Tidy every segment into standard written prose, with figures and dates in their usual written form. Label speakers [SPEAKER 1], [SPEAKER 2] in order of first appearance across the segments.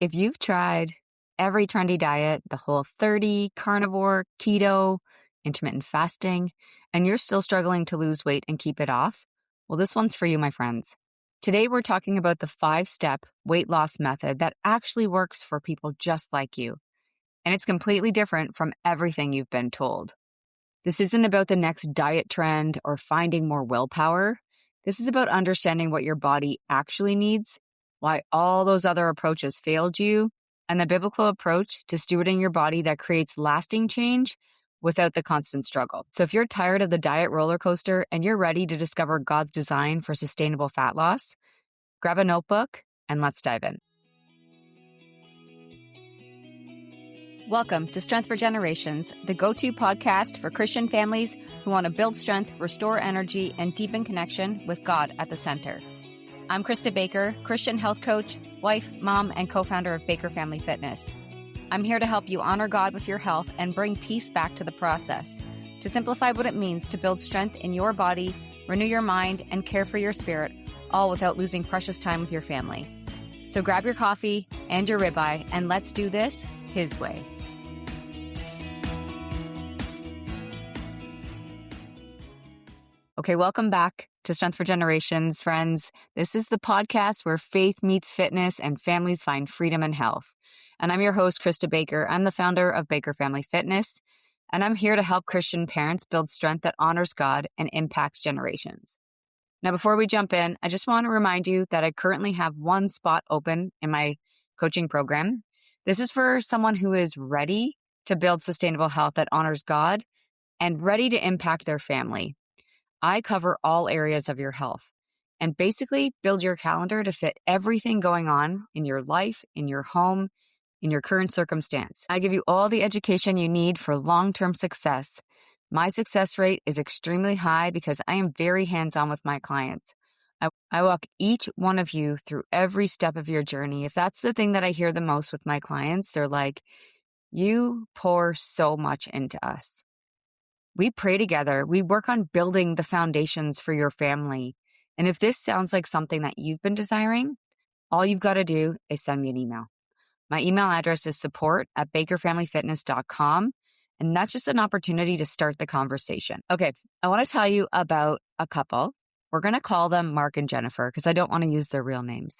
[SPEAKER 1] If you've tried every trendy diet, the Whole30, carnivore, keto, intermittent fasting, and you're still struggling to lose weight and keep it off, well, this one's for you, my friends. Today, we're talking about the 5-step weight loss method that actually works for people just like you. And it's completely different from everything you've been told. This isn't about the next diet trend or finding more willpower. This is about understanding what your body actually needs, why all those other approaches failed you, and the biblical approach to stewarding your body that creates lasting change without the constant struggle. So if you're tired of the diet roller coaster and you're ready to discover God's design for sustainable fat loss, grab a notebook and let's dive in. Welcome to Strength for Generations, the go-to podcast for Christian families who want to build strength, restore energy, and deepen connection with God at the center. I'm Krista Baker, Christian health coach, wife, mom, and co-founder of Baker Family Fitness. I'm here to help you honor God with your health and bring peace back to the process, to simplify what it means to build strength in your body, renew your mind, and care for your spirit, all without losing precious time with your family. So grab your coffee and your ribeye, and let's do this His way. Okay, welcome back to Strength for Generations, friends. This is the podcast where faith meets fitness and families find freedom and health. And I'm your host, Krista Baker. I'm the founder of Baker Family Fitness, and I'm here to help Christian parents build strength that honors God and impacts generations. Now, before we jump in, I just want to remind you that I currently have one spot open in my coaching program. This is for someone who is ready to build sustainable health that honors God and ready to impact their family. I cover all areas of your health and basically build your calendar to fit everything going on in your life, in your home, in your current circumstance. I give you all the education you need for long-term success. My success rate is extremely high because I am very hands-on with my clients. I walk each one of you through every step of your journey. If that's the thing that I hear the most with my clients, they're like, you pour so much into us. We pray together. We work on building the foundations for your family. And if this sounds like something that you've been desiring, all you've got to do is send me an email. My email address is support@bakerfamilyfitness.com. And that's just an opportunity to start the conversation. Okay, I want to tell you about a couple. We're going to call them Mark and Jennifer because I don't want to use their real names.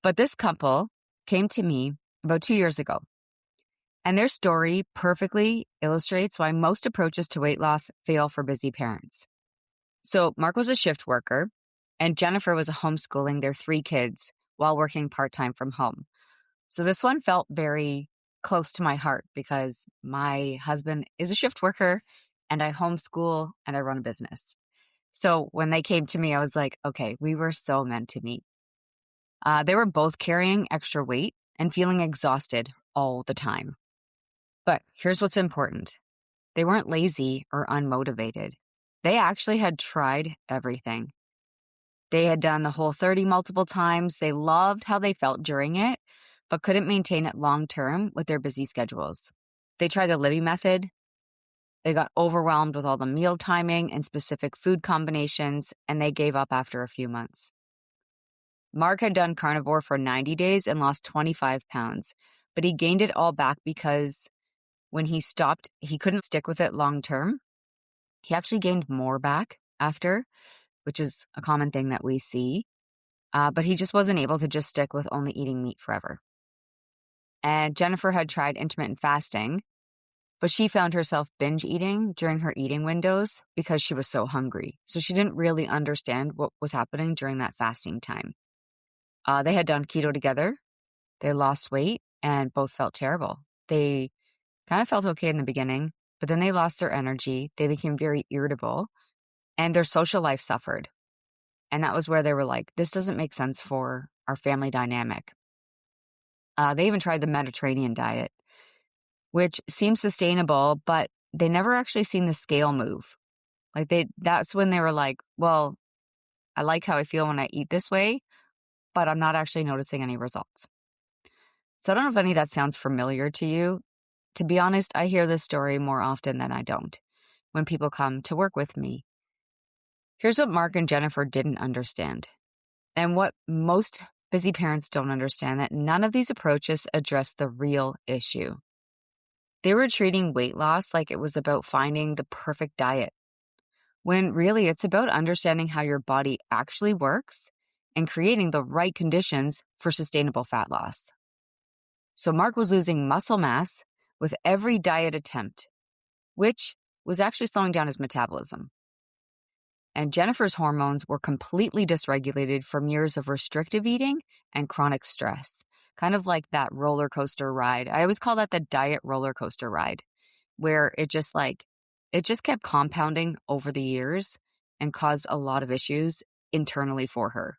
[SPEAKER 1] But this couple came to me about 2 years ago. And their story perfectly illustrates why most approaches to weight loss fail for busy parents. So Mark was a shift worker, and Jennifer was homeschooling their 3 kids while working part-time from home. So this one felt very close to my heart because my husband is a shift worker, and I homeschool, and I run a business. So when they came to me, I was like, okay, we were so meant to meet. They were both carrying extra weight and feeling exhausted all the time. But here's what's important. They weren't lazy or unmotivated. They actually had tried everything. They had done the Whole30 multiple times. They loved how they felt during it, but couldn't maintain it long term with their busy schedules. They tried the Libby method. They got overwhelmed with all the meal timing and specific food combinations, and they gave up after a few months. Mark had done carnivore for 90 days and lost 25 pounds, but he gained it all back because when he stopped, he couldn't stick with it long term. He actually gained more back after, which is a common thing that we see. But he just wasn't able to just stick with only eating meat forever. And Jennifer had tried intermittent fasting, but she found herself binge eating during her eating windows because she was so hungry. So she didn't really understand what was happening during that fasting time. They had done keto together. They lost weight and both felt terrible. They kind of felt okay in the beginning, but then they lost their energy. They became very irritable and their social life suffered. And that was where they were like, this doesn't make sense for our family dynamic. They even tried the Mediterranean diet, which seemed sustainable, but they never actually seen the scale move. That's when they were like, well, I like how I feel when I eat this way, but I'm not actually noticing any results. So I don't know if any of that sounds familiar to you. To be honest, I hear this story more often than I don't when people come to work with me. Here's what Mark and Jennifer didn't understand, and what most busy parents don't understand that none of these approaches address the real issue. They were treating weight loss like it was about finding the perfect diet, when really it's about understanding how your body actually works and creating the right conditions for sustainable fat loss. So Mark was losing muscle mass with every diet attempt, which was actually slowing down his metabolism. And Jennifer's hormones were completely dysregulated from years of restrictive eating and chronic stress, kind of like that roller coaster ride. I always call that the diet roller coaster ride, where it just kept compounding over the years and caused a lot of issues internally for her.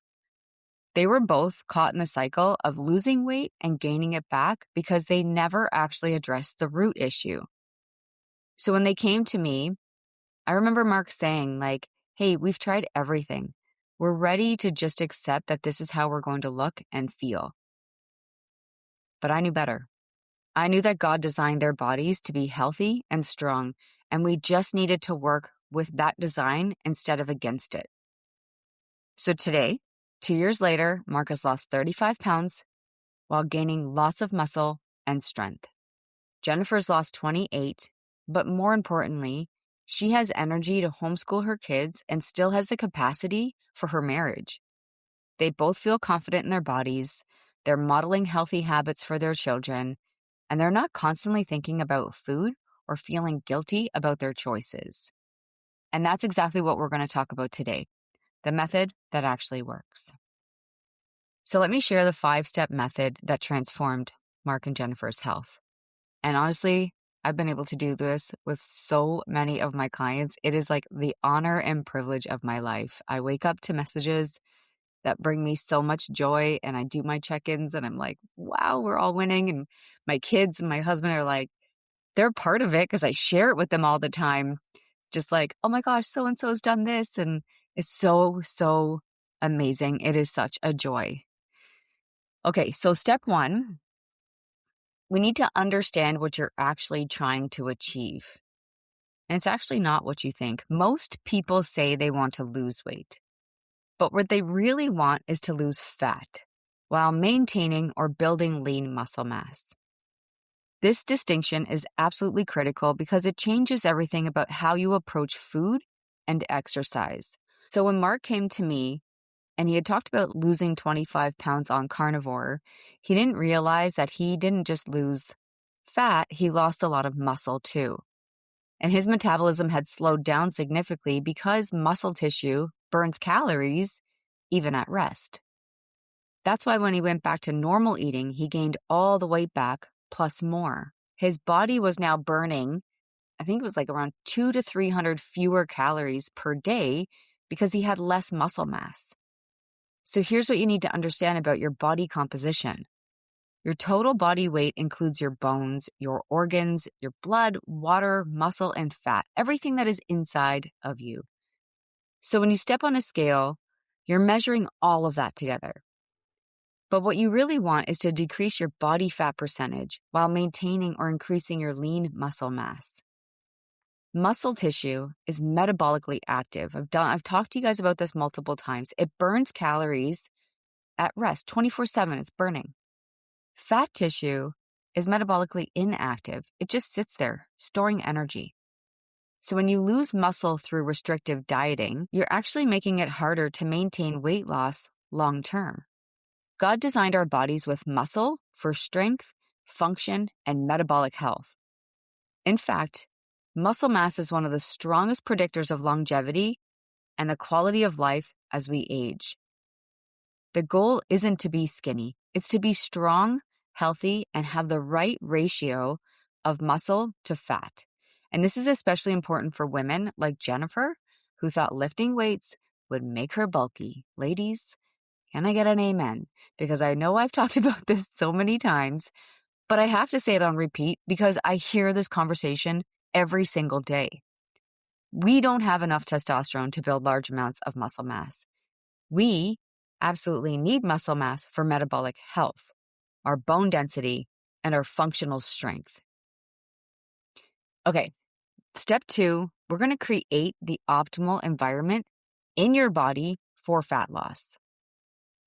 [SPEAKER 1] They were both caught in the cycle of losing weight and gaining it back because they never actually addressed the root issue. So when they came to me, I remember Mark saying, like, hey, we've tried everything. We're ready to just accept that this is how we're going to look and feel. But I knew better. I knew that God designed their bodies to be healthy and strong, and we just needed to work with that design instead of against it. So today, 2 years later, Mark has lost 35 pounds while gaining lots of muscle and strength. Jennifer's lost 28, but more importantly, she has energy to homeschool her kids and still has the capacity for her marriage. They both feel confident in their bodies, they're modeling healthy habits for their children, and they're not constantly thinking about food or feeling guilty about their choices. And that's exactly what we're going to talk about today, the method that actually works. So let me share the 5-step method that transformed Mark and Jennifer's health. And honestly, I've been able to do this with so many of my clients. It is like the honor and privilege of my life. I wake up to messages that bring me so much joy, and I do my check-ins and I'm like, wow, we're all winning. And my kids and my husband are like, they're part of it because I share it with them all the time. Just like, oh my gosh, so-and-so has done this. And it's so, so amazing. It is such a joy. Okay, so step 1, we need to understand what you're actually trying to achieve. And it's actually not what you think. Most people say they want to lose weight, but what they really want is to lose fat while maintaining or building lean muscle mass. This distinction is absolutely critical because it changes everything about how you approach food and exercise. So when Mark came to me and he had talked about losing 25 pounds on carnivore, he didn't realize that he didn't just lose fat, he lost a lot of muscle too. And his metabolism had slowed down significantly because muscle tissue burns calories even at rest. That's why when he went back to normal eating, he gained all the weight back plus more. His body was now burning, I think it was like around 200 to 300 fewer calories per day because he had less muscle mass. So here's what you need to understand about your body composition. Your total body weight includes your bones, your organs, your blood, water, muscle, and fat, everything that is inside of you. So when you step on a scale, you're measuring all of that together. But what you really want is to decrease your body fat percentage while maintaining or increasing your lean muscle mass. Muscle tissue is metabolically active. I've talked to you guys about this multiple times. It burns calories at rest, 24/7, it's burning. Fat tissue is metabolically inactive. It just sits there, storing energy. So when you lose muscle through restrictive dieting, you're actually making it harder to maintain weight loss long term. God designed our bodies with muscle for strength, function, and metabolic health. In fact, muscle mass is one of the strongest predictors of longevity and the quality of life as we age. The goal isn't to be skinny, it's to be strong, healthy, and have the right ratio of muscle to fat. And this is especially important for women like Jennifer, who thought lifting weights would make her bulky. Ladies, can I get an amen? Because I know I've talked about this so many times, but I have to say it on repeat because I hear this conversation every single day. We don't have enough testosterone to build large amounts of muscle mass. We absolutely need muscle mass for metabolic health, our bone density, and our functional strength. Okay, step 2, we're going to create the optimal environment in your body for fat loss.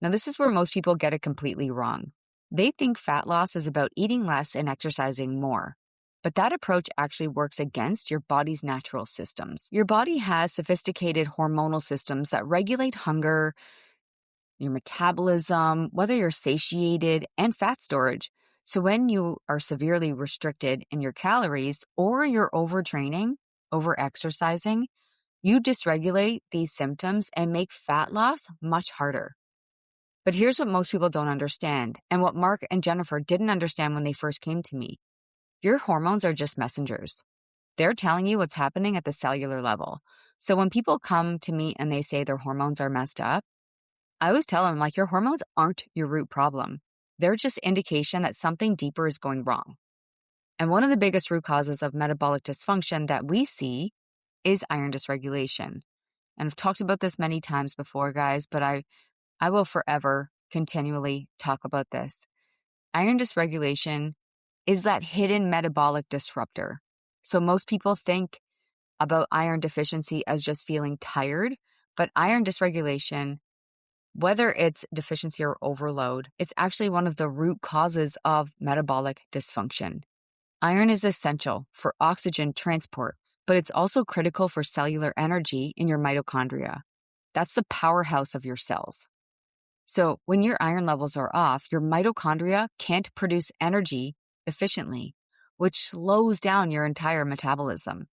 [SPEAKER 1] Now, this is where most people get it completely wrong. They think fat loss is about eating less and exercising more. But that approach actually works against your body's natural systems. Your body has sophisticated hormonal systems that regulate hunger, your metabolism, whether you're satiated, and fat storage. So when you are severely restricted in your calories or you're overtraining, overexercising, you dysregulate these symptoms and make fat loss much harder. But here's what most people don't understand, and what Mark and Jennifer didn't understand when they first came to me. Your hormones are just messengers. They're telling you what's happening at the cellular level. So when people come to me and they say their hormones are messed up, I always tell them, like, your hormones aren't your root problem. They're just indication that something deeper is going wrong. And one of the biggest root causes of metabolic dysfunction that we see is iron dysregulation. And I've talked about this many times before, guys, but I will forever continually talk about this. Iron dysregulation is that hidden metabolic disruptor. So most people think about iron deficiency as just feeling tired, but iron dysregulation, whether it's deficiency or overload, it's actually one of the root causes of metabolic dysfunction. Iron is essential for oxygen transport, but it's also critical for cellular energy in your mitochondria. That's the powerhouse of your cells. So when your iron levels are off, your mitochondria can't produce energy efficiently, which slows down your entire metabolism.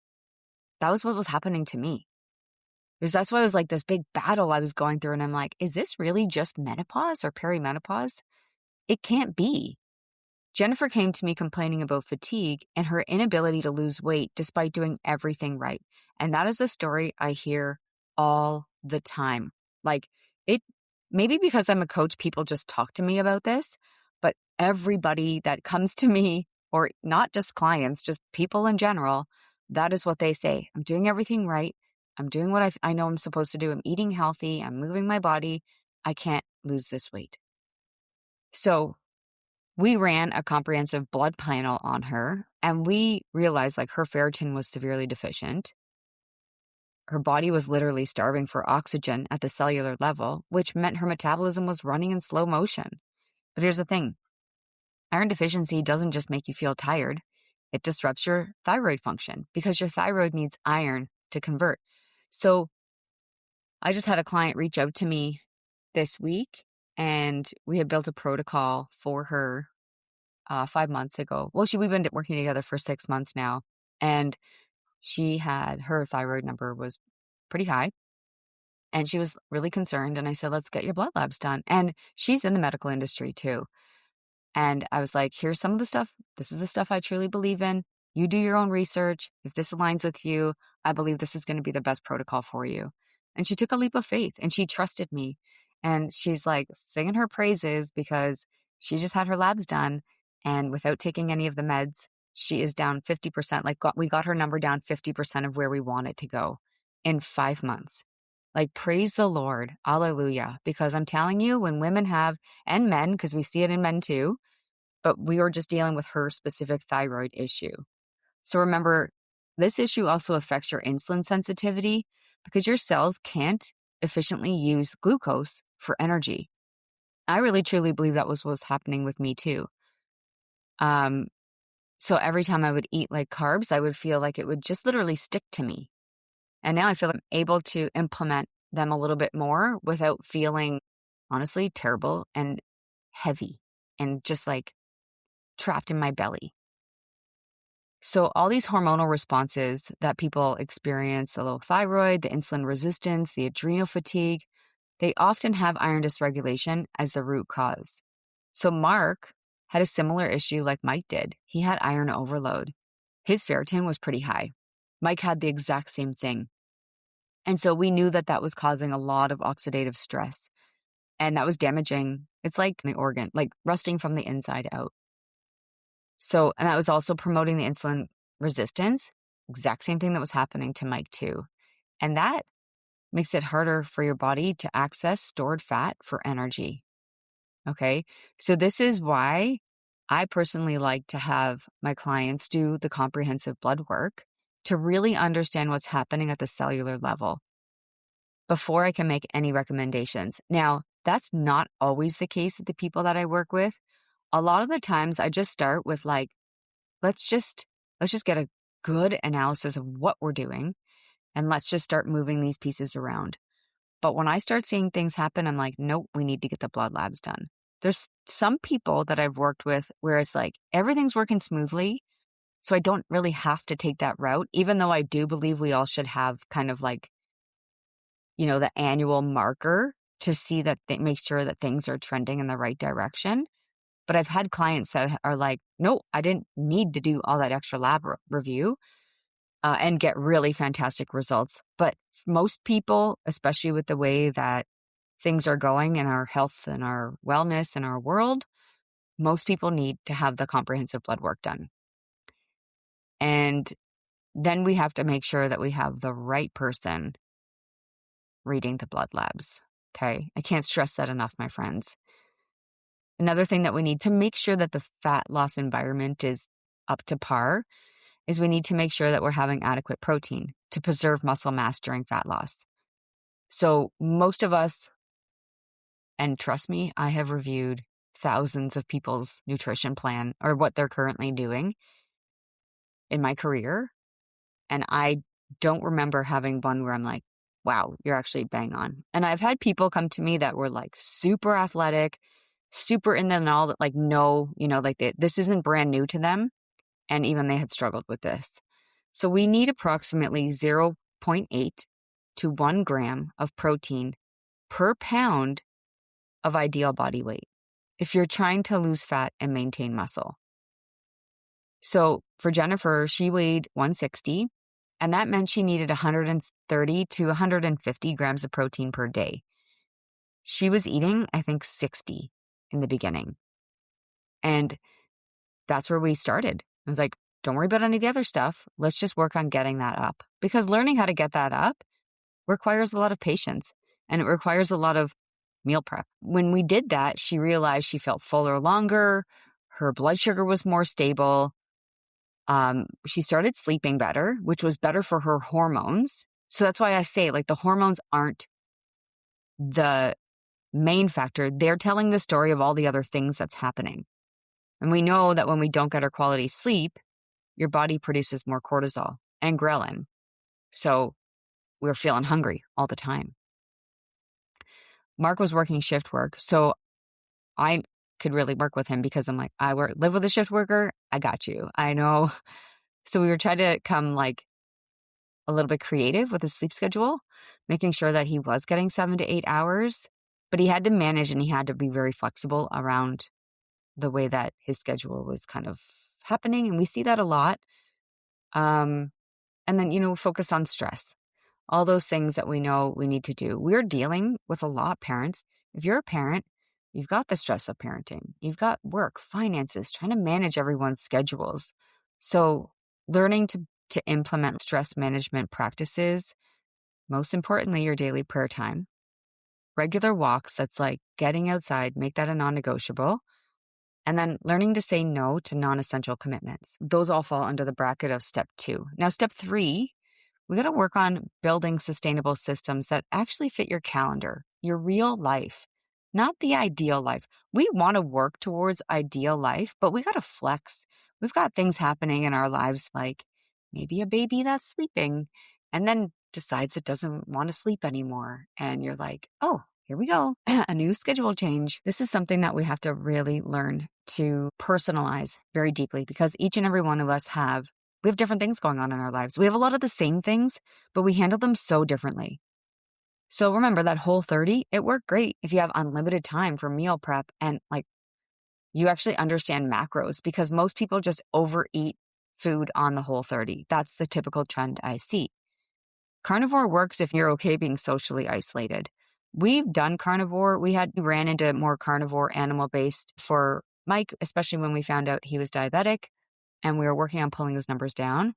[SPEAKER 1] That was what was happening to me. Because that's why it was like this big battle I was going through. And I'm like, is this really just menopause or perimenopause? It can't be. Jennifer came to me complaining about fatigue and her inability to lose weight despite doing everything right. And that is a story I hear all the time. Like, it, maybe because I'm a coach, people just talk to me about this, but everybody that comes to me, or not just clients, just people in general, that is what they say. I'm doing everything right. I'm doing what I know I'm supposed to do. I'm eating healthy. I'm moving my body. I can't lose this weight. So we ran a comprehensive blood panel on her, and we realized, like, her ferritin was severely deficient. Her body was literally starving for oxygen at the cellular level, which meant her metabolism was running in slow motion. But here's the thing. Iron deficiency doesn't just make you feel tired. It disrupts your thyroid function because your thyroid needs iron to convert. So I just had a client reach out to me this week, and we had built a protocol for her 5 months ago. Well, we've been working together for 6 months now, and her thyroid number was pretty high, and she was really concerned. And I said, let's get your blood labs done. And she's in the medical industry too. And I was like, here's some of the stuff. This is the stuff I truly believe in. You do your own research. If this aligns with you, I believe this is going to be the best protocol for you. And she took a leap of faith and she trusted me. And she's like singing her praises because she just had her labs done. And without taking any of the meds, she is down 50%. Like, we got her number down 50% of where we want it to go in 5 months. Like, praise the Lord. Hallelujah. Because I'm telling you, when women have, and men, because we see it in men too, but we were just dealing with her specific thyroid issue. So remember, this issue also affects your insulin sensitivity because your cells can't efficiently use glucose for energy. I really truly believe that was what was happening with me too. So every time I would eat like carbs, I would feel like it would just literally stick to me. And now I feel I'm able to implement them a little bit more without feeling, honestly, terrible and heavy and just like trapped in my belly. So all these hormonal responses that people experience, the low thyroid, the insulin resistance, the adrenal fatigue, they often have iron dysregulation as the root cause. So Mark had a similar issue like Mike did. He had iron overload. His ferritin was pretty high. Mike had the exact same thing. And so we knew that was causing a lot of oxidative stress. And that was damaging. It's like the organ, like rusting from the inside out. So, and that was also promoting the insulin resistance. Exact same thing that was happening to Mike too. And that makes it harder for your body to access stored fat for energy. Okay. So this is why I personally like to have my clients do the comprehensive blood work to really understand what's happening at the cellular level before I can make any recommendations. Now, That's not always the case with the people that I work with. A lot of the times I just start with like, let's just get a good analysis of what we're doing and let's just start moving these pieces around. But when I start seeing things happen, I'm like, nope, we need to get the blood labs done. There's some people that I've worked with where it's like everything's working smoothly. So I don't really have to take that route, even though I do believe we all should have kind of like, the annual marker to see that make sure that things are trending in the right direction. But I've had clients that are like, no, I didn't need to do all that extra lab review and get really fantastic results. But most people, especially with the way that things are going in our health and our wellness and our world, most people need to have the comprehensive blood work done. And then we have to make sure that we have the right person reading the blood labs. Okay. I can't stress that enough, my friends. Another thing that we need to make sure that the fat loss environment is up to par is we need to make sure that we're having adequate protein to preserve muscle mass during fat loss. So most of us, and trust me, I have reviewed thousands of people's nutrition plan or what they're currently doing in my career. And I don't remember having one where I'm like, wow, you're actually bang on. And I've had people come to me that were like super athletic, super in the know that like, no, this isn't brand new to them. And even they had struggled with this. So we need approximately 0.8 to 1 gram of protein per pound of ideal body weight if you're trying to lose fat and maintain muscle. So for Jennifer, she weighed 160, and that meant she needed 130 to 150 grams of protein per day. She was eating, I think, 60 in the beginning. And that's where we started. I was like, don't worry about any of the other stuff. Let's just work on getting that up. Because learning how to get that up requires a lot of patience and it requires a lot of meal prep. When we did that, she realized she felt fuller longer. Her blood sugar was more stable. She started sleeping better, which was better for her hormones. So that's why I say like the hormones aren't the main factor. They're telling the story of all the other things that's happening. And we know that when we don't get our quality sleep, your body produces more cortisol and ghrelin. So we're feeling hungry all the time. Mark was working shift work, so I could really work with him because I'm like, live with a shift worker. I got you. I know. So we were trying to come like a little bit creative with his sleep schedule, making sure that he was getting 7 to 8 hours, but he had to manage and he had to be very flexible around the way that his schedule was kind of happening. And we see that a lot. And then, focus on stress. All those things that we know we need to do. We're dealing with a lot, parents. If you're a parent, you've got the stress of parenting. You've got work, finances, trying to manage everyone's schedules. So learning to implement stress management practices, most importantly, your daily prayer time, regular walks, that's like getting outside, make that a non-negotiable, and then learning to say no to non-essential commitments. Those all fall under the bracket of step 2. Now, step 3, we got to work on building sustainable systems that actually fit your calendar, your real life, not the ideal life. We want to work towards ideal life, but we got to flex. We've got things happening in our lives like maybe a baby that's sleeping and then decides it doesn't want to sleep anymore. And you're like, oh, here we go, a new schedule change. This is something that we have to really learn to personalize very deeply because each and every one of us we have different things going on in our lives. We have a lot of the same things, but we handle them so differently. So remember that Whole30, it worked great if you have unlimited time for meal prep and like you actually understand macros because most people just overeat food on the Whole30. That's the typical trend I see. Carnivore works if you're okay being socially isolated. We've done carnivore. We ran into more carnivore animal-based for Mike, especially when we found out he was diabetic and we were working on pulling his numbers down.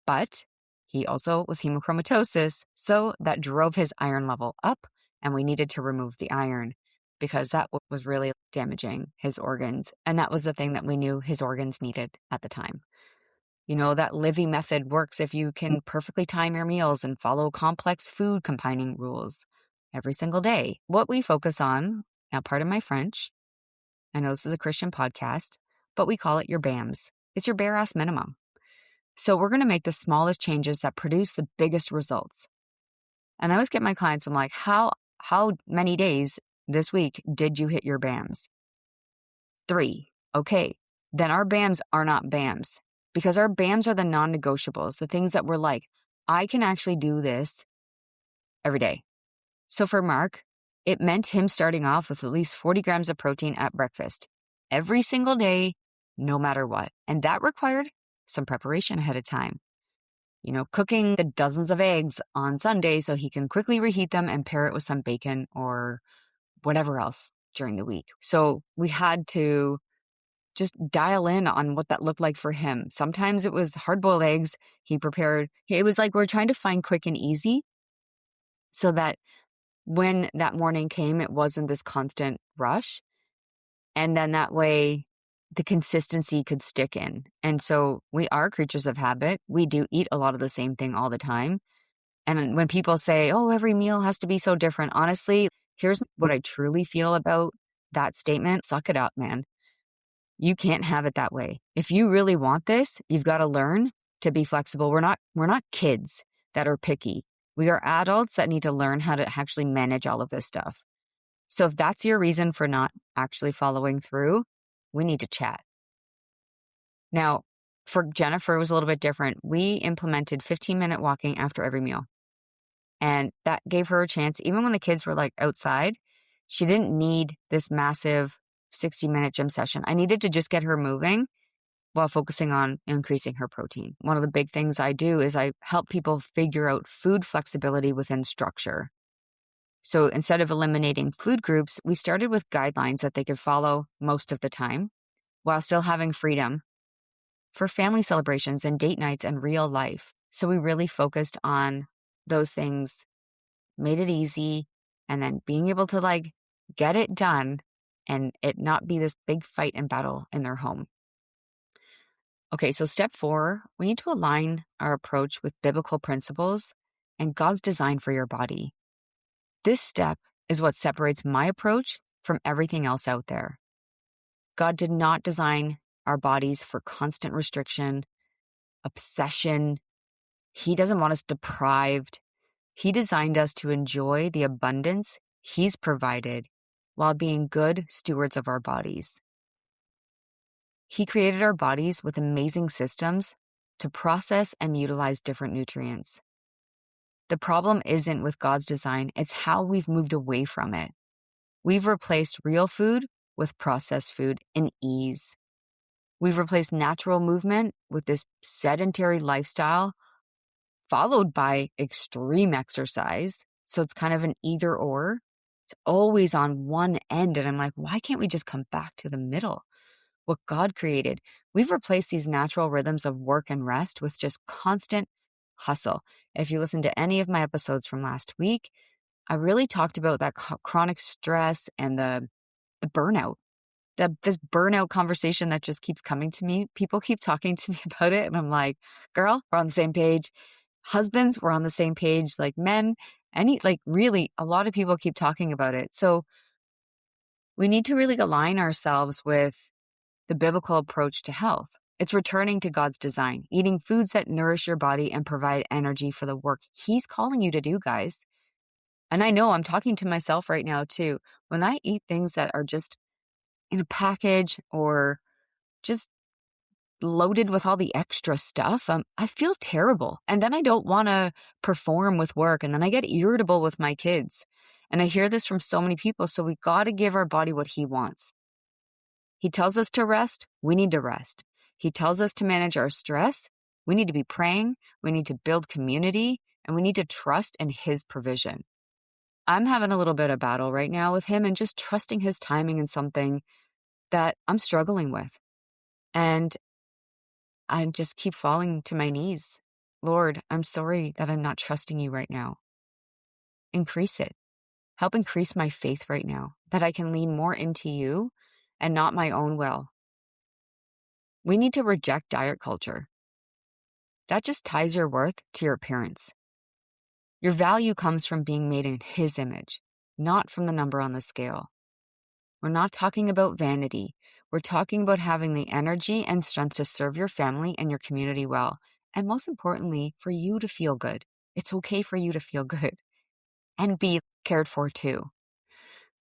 [SPEAKER 1] But he also was hemochromatosis, so that drove his iron level up and we needed to remove the iron because that was really damaging his organs. And that was the thing that we knew his organs needed at the time. That Livy method works if you can perfectly time your meals and follow complex food combining rules every single day. What we focus on Now, pardon my French. I know this is a Christian podcast, but we call it your BAMs. It's your bare ass minimum. So we're going to make the smallest changes that produce the biggest results. And I always get my clients, I'm like, how many days this week did you hit your BAMs? 3. Okay. Then our BAMs are not BAMs, because our BAMs are the non-negotiables, the things that we're like, I can actually do this every day. So for Mark, it meant him starting off with at least 40 grams of protein at breakfast every single day, no matter what. And that required some preparation ahead of time. Cooking the dozens of eggs on Sunday so he can quickly reheat them and pair it with some bacon or whatever else during the week. So we had to just dial in on what that looked like for him. Sometimes it was hard-boiled eggs he prepared. It was like we're trying to find quick and easy so that when that morning came, it wasn't this constant rush. And then that way the consistency could stick in. And so we are creatures of habit. We do eat a lot of the same thing all the time. And when people say, oh, every meal has to be so different, honestly, here's what I truly feel about that statement. Suck it up, man. You can't have it that way. If you really want this, you've got to learn to be flexible. We're not kids that are picky. We are adults that need to learn how to actually manage all of this stuff. So if that's your reason for not actually following through, we need to chat. Now, for Jennifer, it was a little bit different. We implemented 15-minute walking after every meal. And that gave her a chance, even when the kids were like outside, she didn't need this massive 60-minute gym session. I needed to just get her moving while focusing on increasing her protein. One of the big things I do is I help people figure out food flexibility within structure. So instead of eliminating food groups, we started with guidelines that they could follow most of the time while still having freedom for family celebrations and date nights and real life. So we really focused on those things, made it easy, and then being able to get it done and it not be this big fight and battle in their home. Okay, so step 4, we need to align our approach with biblical principles and God's design for your body. This step is what separates my approach from everything else out there. God did not design our bodies for constant restriction, obsession. He doesn't want us deprived. He designed us to enjoy the abundance He's provided while being good stewards of our bodies. He created our bodies with amazing systems to process and utilize different nutrients. The problem isn't with God's design, it's how we've moved away from it. We've replaced real food with processed food in ease. We've replaced natural movement with this sedentary lifestyle, followed by extreme exercise. So it's kind of an either or. It's always on one end. And I'm like, why can't we just come back to the middle? What God created. We've replaced these natural rhythms of work and rest with just constant hustle. If you listen to any of my episodes from last week, I really talked about that chronic stress and the burnout. This burnout conversation that just keeps coming to me. People keep talking to me about it. And I'm like, girl, we're on the same page. Husbands, we're on the same page. Like men, really, a lot of people keep talking about it. So we need to really align ourselves with the biblical approach to health. It's returning to God's design, eating foods that nourish your body and provide energy for the work He's calling you to do, guys. And I know I'm talking to myself right now too. When I eat things that are just in a package or just loaded with all the extra stuff, I feel terrible. And then I don't want to perform with work. And then I get irritable with my kids. And I hear this from so many people. So we got to give our body what He wants. He tells us to rest. We need to rest. He tells us to manage our stress. We need to be praying. We need to build community. And we need to trust in His provision. I'm having a little bit of battle right now with Him and just trusting His timing in something that I'm struggling with. And I just keep falling to my knees. Lord, I'm sorry that I'm not trusting You right now. Increase it. Help increase my faith right now, that I can lean more into You and not my own will. We need to reject diet culture. That just ties your worth to your appearance. Your value comes from being made in His image, not from the number on the scale. We're not talking about vanity. We're talking about having the energy and strength to serve your family and your community well. And most importantly, for you to feel good. It's okay for you to feel good and be cared for too.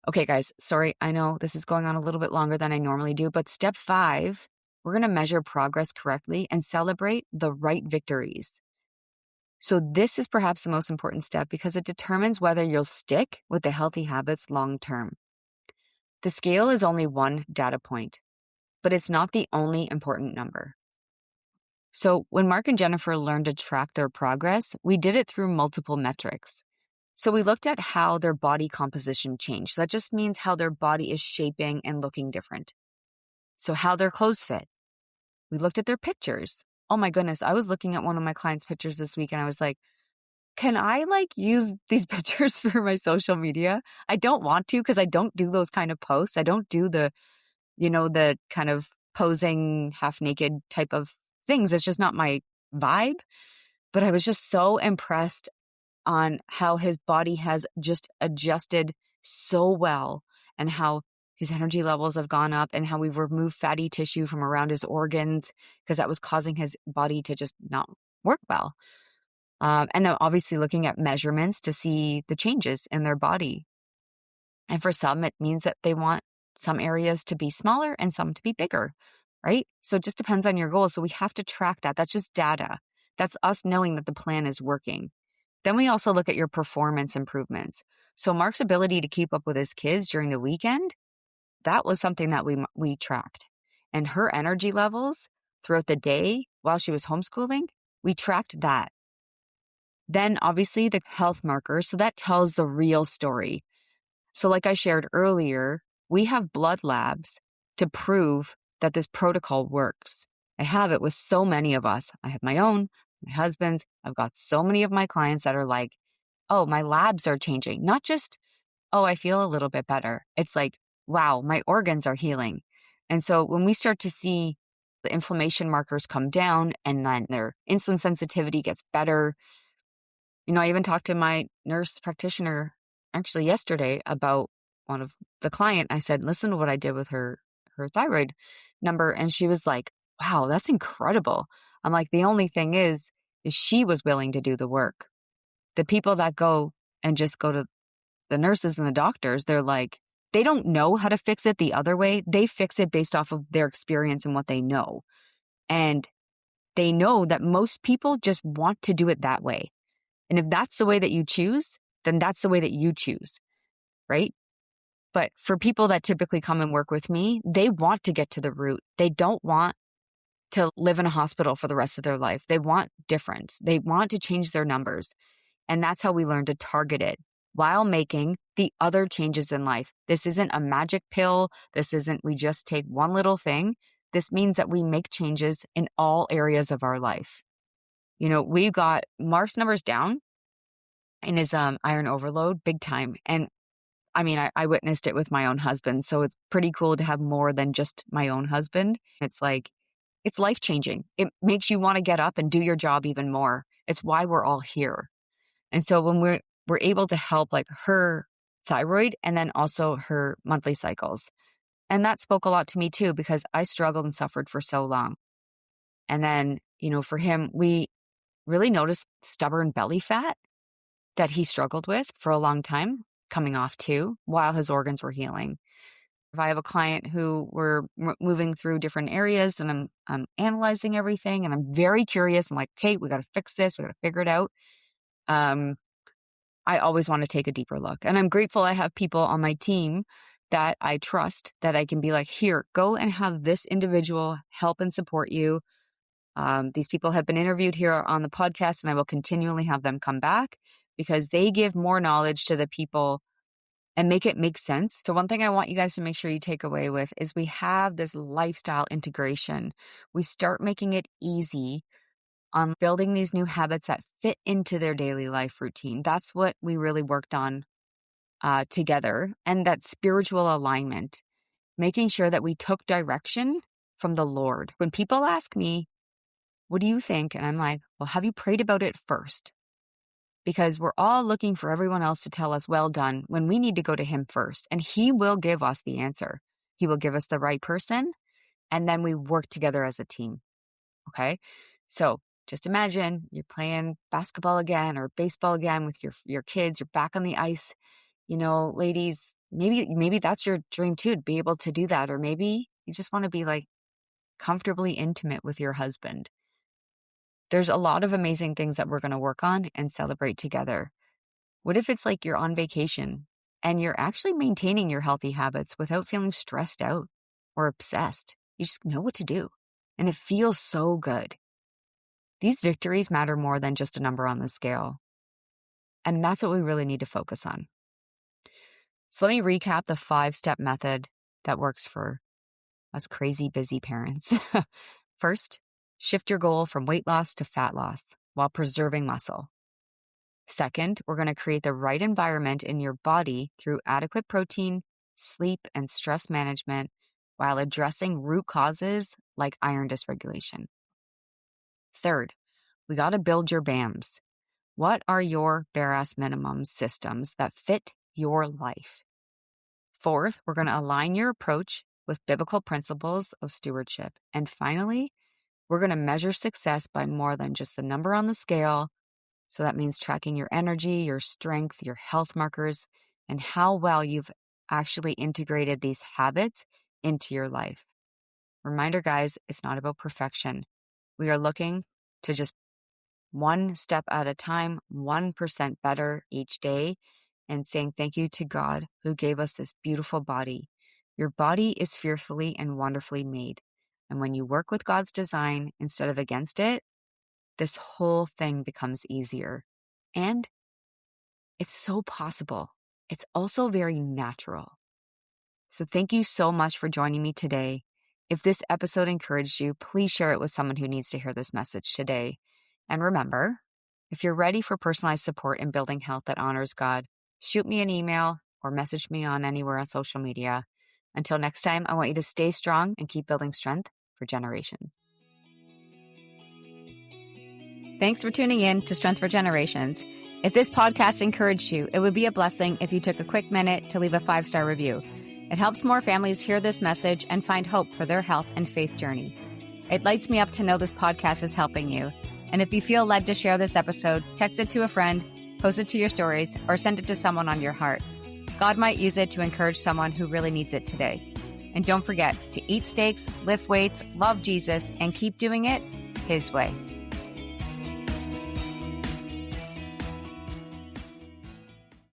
[SPEAKER 1] Okay, guys, sorry, I know this is going on a little bit longer than I normally do, but step 5, we're going to measure progress correctly and celebrate the right victories. So this is perhaps the most important step because it determines whether you'll stick with the healthy habits long term. The scale is only one data point, but it's not the only important number. So when Mark and Jennifer learned to track their progress, we did it through multiple metrics. So we looked at how their body composition changed. That just means how their body is shaping and looking different. So how their clothes fit. We looked at their pictures. Oh my goodness, I was looking at one of my clients' pictures this week and I was like, can I use these pictures for my social media? I don't want to because I don't do those kind of posts. I don't do the kind of posing half naked type of things. It's just not my vibe. But I was just so impressed on how his body has just adjusted so well and how his energy levels have gone up and how we've removed fatty tissue from around his organs because that was causing his body to just not work well. And then obviously looking at measurements to see the changes in their body. And for some, it means that they want some areas to be smaller and some to be bigger, right? So it just depends on your goals. So we have to track that. That's just data. That's us knowing that the plan is working. Then we also look at your performance improvements. So Mark's ability to keep up with his kids during the weekend, that was something that we tracked. And her energy levels throughout the day while she was homeschooling, we tracked that. Then obviously the health markers, so that tells the real story. So like I shared earlier, we have blood labs to prove that this protocol works. I have it with so many of us. I have my own, my husband's. I've got so many of my clients that are like, oh, my labs are changing. Not just, oh, I feel a little bit better. It's like, wow, my organs are healing. And so when we start to see the inflammation markers come down and then their insulin sensitivity gets better, I even talked to my nurse practitioner actually yesterday about one of the client. I said, listen to what I did with her thyroid number. And she was like, wow, that's incredible. I'm like, the only thing is she was willing to do the work. The people that go and just go to the nurses and the doctors, they're like, they don't know how to fix it the other way. They fix it based off of their experience and what they know. And they know that most people just want to do it that way. And if that's the way that you choose, then that's the way that you choose, right? But for people that typically come and work with me, they want to get to the root. They don't want to live in a hospital for the rest of their life. They want difference. They want to change their numbers. And that's how we learn to target it while making the other changes in life. This isn't a magic pill. This isn't we just take one little thing. This means that we make changes in all areas of our life. We got Mark's numbers down in his iron overload big time. And I mean, I witnessed it with my own husband. So it's pretty cool to have more than just my own husband. It's like, it's life-changing. It makes you want to get up and do your job even more. It's why we're all here. And so when we're able to help her thyroid and then also her monthly cycles. And that spoke a lot to me too, because I struggled and suffered for so long. And then, for him, we really noticed stubborn belly fat that he struggled with for a long time coming off too while his organs were healing. If I have a client who we're moving through different areas and I'm analyzing everything and I'm very curious. I'm like, okay, we got to fix this. We got to figure it out. I always want to take a deeper look. And I'm grateful I have people on my team that I trust that I can be like, here, go and have this individual help and support you. These people have been interviewed here on the podcast and I will continually have them come back because they give more knowledge to the people and make it make sense. So one thing I want you guys to make sure you take away with is we have this lifestyle integration. We start making it easy on building these new habits that fit into their daily life routine. That's what we really worked on together. And that spiritual alignment, making sure that we took direction from the Lord. When people ask me, what do you think? And I'm like, well, have you prayed about it first? because we're all looking for everyone else to tell us well done when we need to go to him first. And he will give us the answer. He will give us the right person, and then we work together as a team. Okay? So just imagine you're playing basketball again or baseball again with your kids. You're back on the ice. You know, ladies, maybe that's your dream too, to be able to do that. Or maybe you just want to be like comfortably intimate with your husband. There's a lot of amazing things that we're going to work on and celebrate together. What if it's like you're on vacation and you're actually maintaining your healthy habits without feeling stressed out or obsessed? You just know what to do, and it feels so good. These victories matter more than just a number on the scale, and that's what we really need to focus on. So let me recap the 5-step method that works for us crazy busy parents. First, shift your goal from weight loss to fat loss while preserving muscle. Second, we're going to create the right environment in your body through adequate protein, sleep, and stress management while addressing root causes like iron dysregulation. Third, we got to build your BAMs. What are your bare-ass minimum systems that fit your life? Fourth, we're going to align your approach with biblical principles of stewardship. And finally, we're going to measure success by more than just the number on the scale. So that means tracking your energy, your strength, your health markers, and how well you've actually integrated these habits into your life. Reminder, guys, it's not about perfection. We are looking to just one step at a time, 1% better each day, and saying thank you to God who gave us this beautiful body. Your body is fearfully and wonderfully made. And when you work with God's design instead of against it, this whole thing becomes easier. And it's so possible. It's also very natural. So thank you so much for joining me today. If this episode encouraged you, please share it with someone who needs to hear this message today. And remember, if you're ready for personalized support in building health that honors God, shoot me an email or message me on anywhere on social media. Until next time, I want you to stay strong and keep building strength for generations. Thanks for tuning in to Strength for Generations. If this podcast encouraged you, it would be a blessing if you took a quick minute to leave a 5-star review. It helps more families hear this message and find hope for their health and faith journey. It lights me up to know this podcast is helping you. And if you feel led to share this episode, text it to a friend, post it to your stories, or send it to someone on your heart. God might use it to encourage someone who really needs it today. And don't forget to eat steaks, lift weights, love Jesus, and keep doing it His way.